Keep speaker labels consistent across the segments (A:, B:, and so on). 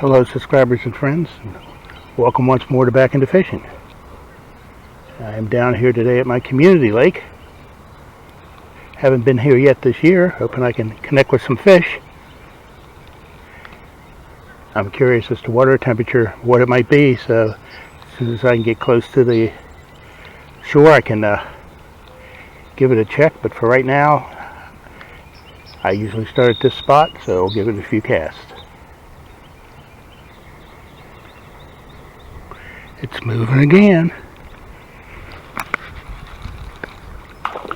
A: Hello subscribers and friends, and welcome once more to Back Into Fishing. I am down here today at my community lake. Haven't been here yet this year, hoping I can connect with some fish. I'm curious as to water temperature, what it might be, so as soon as I can get close to the shore I can give it a check, but for right now I usually start at this spot, so I'll give it a few casts. It's moving again.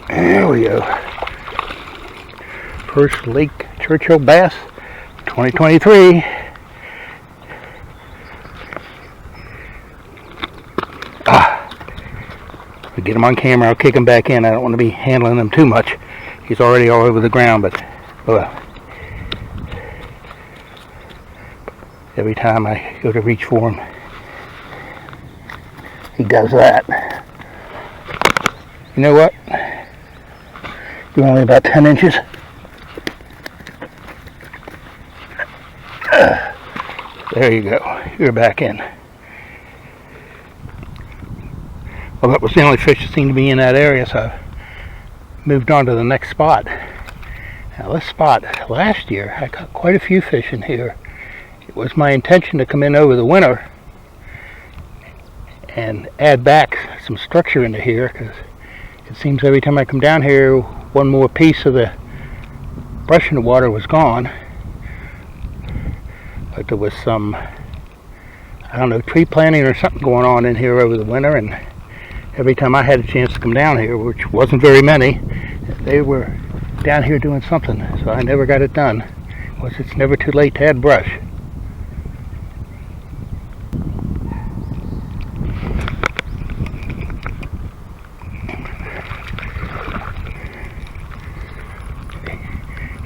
A: There we go. First Lake Churchill bass 2023. If I get him on camera, I'll kick him back in. I don't want to be handling him too much. He's already all over the ground, but well, every time I go to reach for him, he does that. You know what? You're only about 10 inches. There you go. You're back in. Well, that was the only fish that seemed to be in that area, so I moved on to the next spot. Now this spot, last year, I got quite a few fish in here. It was my intention to come in over the winter and add back some structure into here, because it seems every time I come down here, one more piece of the brush in the water was gone. But there was some, I don't know, tree planting or something going on in here over the winter, and every time I had a chance to come down here, which wasn't very many, they were down here doing something, so I never got it done. Of course, it's never too late to add brush.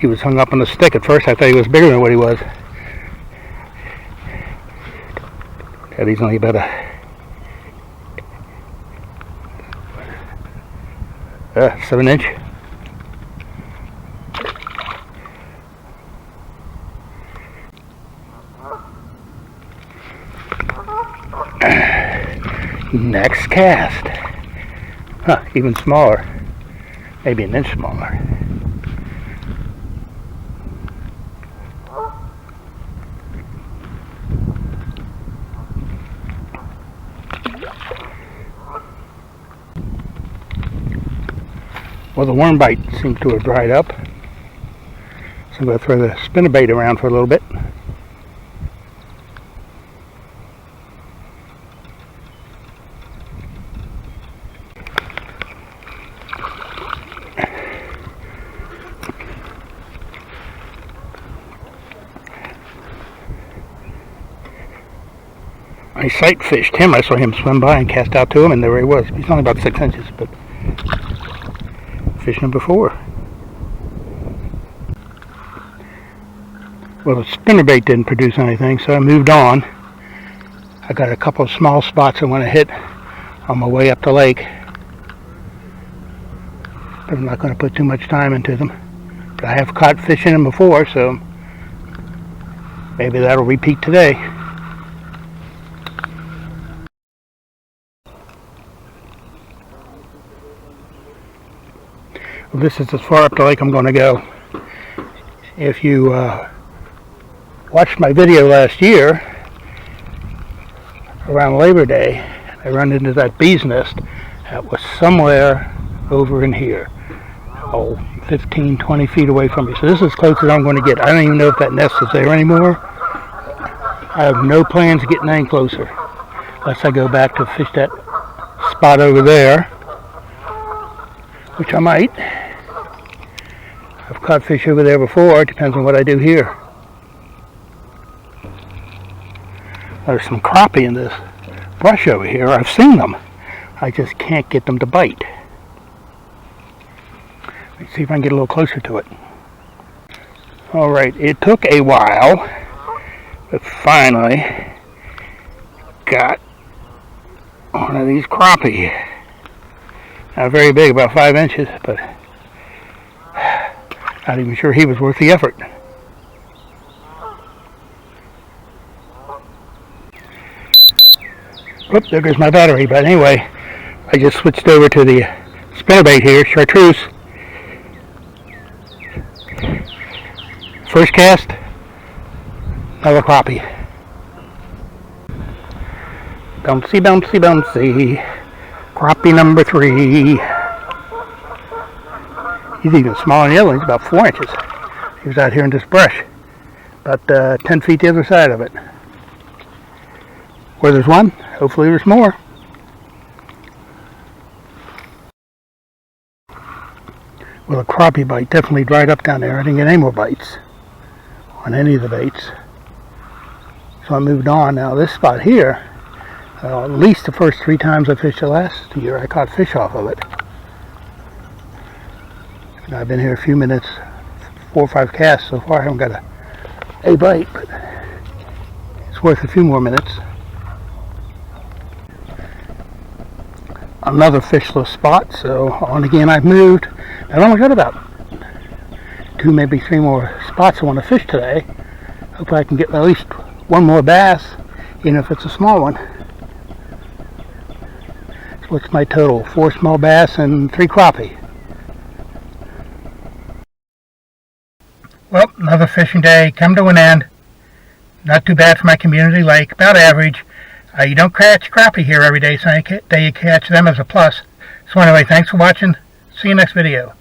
A: He was hung up on the stick. At first I thought he was bigger than what he was. And he's only about a 7 inch. Next cast. Huh, even smaller. Maybe an inch smaller. Well, the worm bite seems to have dried up, so I'm going to throw the spinnerbait around for a little bit. I sight fished him. I saw him swim by and cast out to him, and there he was. He's only about 6 inches, but fish number 4. Well, the spinnerbait didn't produce anything, so I moved on. I got a couple of small spots I want to hit on my way up the lake, but I'm not going to put too much time into them. But I have caught fish in them before, so maybe that'll repeat today. Well, this is as far up the lake I'm going to go. If you watched my video last year, around Labor Day, I ran into that bee's nest that was somewhere over in here. 15, 20 feet away from me. So this is as close as I'm going to get. I don't even know if that nest is there anymore. I have no plans of getting any closer, unless I go back to fish that spot over there, which I might. I've caught fish over there before. It depends on what I do here. There's some crappie in this brush over here. I've seen them. I just can't get them to bite. Let's see if I can get a little closer to it. Alright, it took a while, but finally got one of these crappie. Not very big, about 5 inches, but not even sure he was worth the effort. Whoop, there goes my battery. But anyway, I just switched over to the spinnerbait here, chartreuse. First cast, another crappie. Bouncy, bouncy, bouncy. Crappie number 3. He's even smaller than the other one. He's about 4 inches. He was out here in this brush. About 10 feet the other side of it. Where there's one, hopefully there's more. Well, a crappie bite definitely dried up down there. I didn't get any more bites on any of the baits. So I moved on. Now this spot here, at least the first 3 times I fished it last year, I caught fish off of it. And I've been here a few minutes, 4 or 5 casts so far. I haven't got a bite, but it's worth a few more minutes. Another fishless spot, so on again I've moved. I've only got about 2, maybe 3 more spots I want to fish today. Hopefully I can get at least 1 more bass, even if it's a small one. So what's my total? 4 small bass and 3 crappie. Well, another fishing day come to an end. Not too bad for my community lake, about average. You don't catch crappie here every day, so any day you catch them is a plus. So anyway, thanks for watching. See you next video.